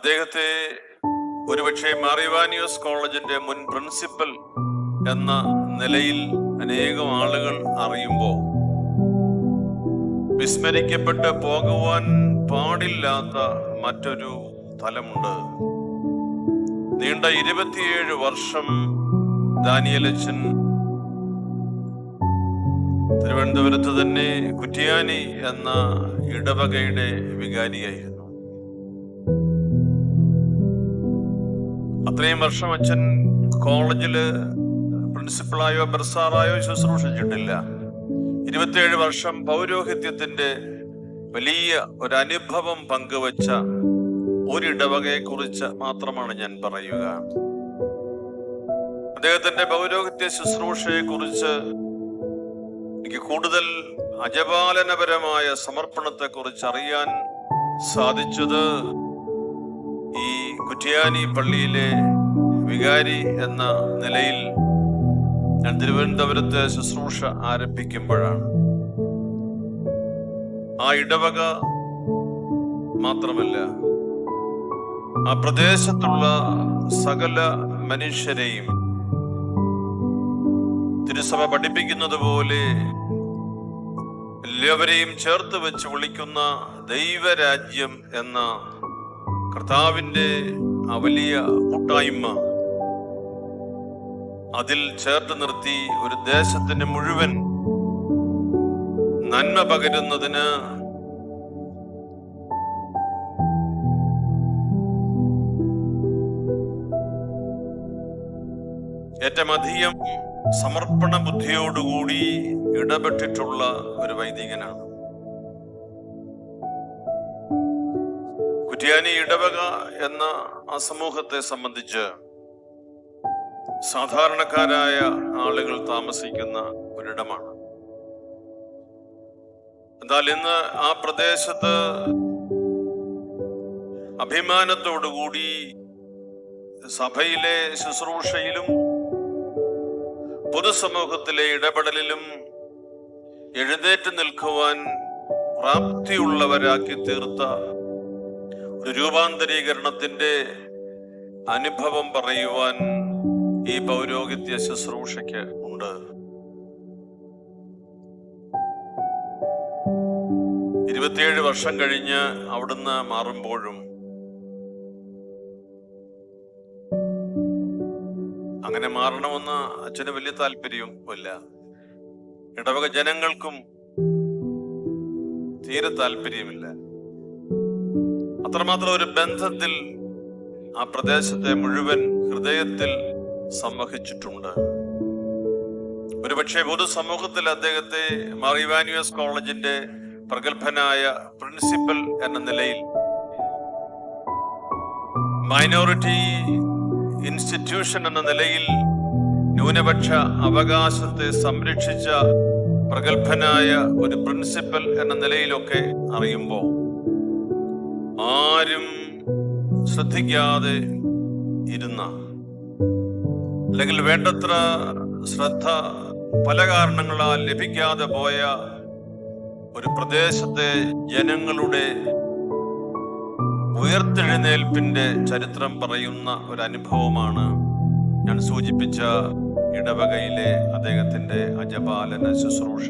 അദ്ദേഹത്തെ ഒരുപക്ഷെ മാർ ഇവാനിയോസ് കോളേജിന്റെ മുൻ പ്രിൻസിപ്പൽ എന്ന നിലയിൽ അനേകം ആളുകൾ അറിയുമ്പോൾ വിസ്മരിക്കപ്പെട്ട് പോകുവാൻ പാടില്ലാത്ത മറ്റൊരു തലമുണ്ട്. നീണ്ട 27 വർഷം ദാനിയേലച്ചൻ തിരുവനന്തപുരത്ത് തന്നെ കുറ്റിയാനി എന്ന ഇടവകയുടെ വികാരിയായിരുന്നു. അത്രയും വർഷം അച്ഛൻ കോളേജില് പ്രിൻസിപ്പളായോ ബർസാറായോ ശുശ്രൂഷിച്ചിട്ടില്ല. 27 വർഷം പൗരോഹിത്യത്തിന്റെ വലിയ ഒരു അനുഭവം പങ്കുവച്ച ഒരിടവകയെ കുറിച്ച് മാത്രമാണ് ഞാൻ പറയുക. അദ്ദേഹത്തിന്റെ പൗരോഹിത്യ ശുശ്രൂഷയെ കുറിച്ച് എനിക്ക് കൂടുതൽ അജപാലനപരമായ സമർപ്പണത്തെ കുറിച്ച് അറിയാൻ സാധിച്ചത് ഈ കുറ്റിയാനി പള്ളിയിലെ വികാരി എന്ന നിലയിൽ ഞാൻ തിരുവനന്തപുരത്ത് ശുശ്രൂഷ ആരംഭിക്കുമ്പോഴാണ്. ആ ഇടവക മാത്രമല്ല, ആ പ്രദേശത്തുള്ള സകല മനുഷ്യരെയും തിരുസഭ പഠിപ്പിക്കുന്നത് പോലെ എല്ലാവരെയും ചേർത്ത് വെച്ച് വിളിക്കുന്ന ദൈവരാജ്യം എന്ന കർത്താവിന്റെ ആ വലിയ കൂട്ടായ്മ, അതിൽ ചേർത്ത് നിർത്തി ഒരു ദേശത്തിന് മുഴുവൻ നന്മ പകരുന്നതിന് ഏറ്റവും അധികം സമർപ്പണ ബുദ്ധിയോടുകൂടി ഇടപെട്ടിട്ടുള്ള ഒരു വൈദികനാണ്. കുറ്റിയാനി ഇടവക എന്ന ആ സമൂഹത്തെ സംബന്ധിച്ച് സാധാരണക്കാരായ ആളുകൾ താമസിക്കുന്ന ഒരിടമാണ്. എന്നാൽ ഇന്ന് ആ പ്രദേശത്ത് അഭിമാനത്തോടുകൂടി സഭയിലെ ശുശ്രൂഷയിലും പൊതുസമൂഹത്തിലെ ഇടപെടലിലും എഴുന്നേറ്റ് നിൽക്കുവാൻ പ്രാപ്തിയുള്ളവരാക്കി തീർത്ത ഒരു രൂപാന്തരീകരണത്തിന്റെ അനുഭവം പറയുവാൻ ഈ പൗരോഹിത്യ ശുശ്രൂഷയ്ക്ക് ഉണ്ട്. 27 വർഷം കഴിഞ്ഞ് അവിടുന്ന് മാറുമ്പോഴും അങ്ങനെ മാറണമെന്ന് അച്ഛന് വലിയ താല്പര്യമില്ല. ഇടവക ജനങ്ങൾക്കും തീരെ താല്പര്യമില്ല. അത്രമാത്രം ഒരു ബന്ധത്തിൽ ആ പ്രദേശത്തെ മുഴുവൻ ഹൃദയത്തിൽ സംവഹിച്ചിട്ടുണ്ട്. ഒരുപക്ഷെ പൊതുസമൂഹത്തിൽ അദ്ദേഹത്തെ മാർ ഇവാനിയോസ് കോളേജിന്റെ പ്രഗത്ഭനായ പ്രിൻസിപ്പൽ എന്ന നിലയിൽ, മൈനോറിറ്റി ഇൻസ്റ്റിറ്റ്യൂഷൻ എന്ന നിലയിൽ ന്യൂനപക്ഷ അവകാശത്തെ സംരക്ഷിച്ച പ്രഗത്ഭനായ ഒരു പ്രിൻസിപ്പൽ എന്ന നിലയിലൊക്കെ അറിയുമ്പോൾ ആരും ശ്രദ്ധിക്കാതെ ഇരുന്ന, അല്ലെങ്കിൽ വേണ്ടത്ര ശ്രദ്ധ പല കാരണങ്ങളാൽ ലഭിക്കാതെ പോയ ഒരു പ്രദേശത്തെ ജനങ്ങളുടെ ഉയർത്തെഴുന്നേൽപ്പിന്റെ ചരിത്രം പറയുന്ന ഒരു അനുഭവമാണ് ഞാൻ സൂചിപ്പിച്ച ഇടവകയിലെ അദ്ദേഹത്തിന്റെ അജപാലന ശുശ്രൂഷ.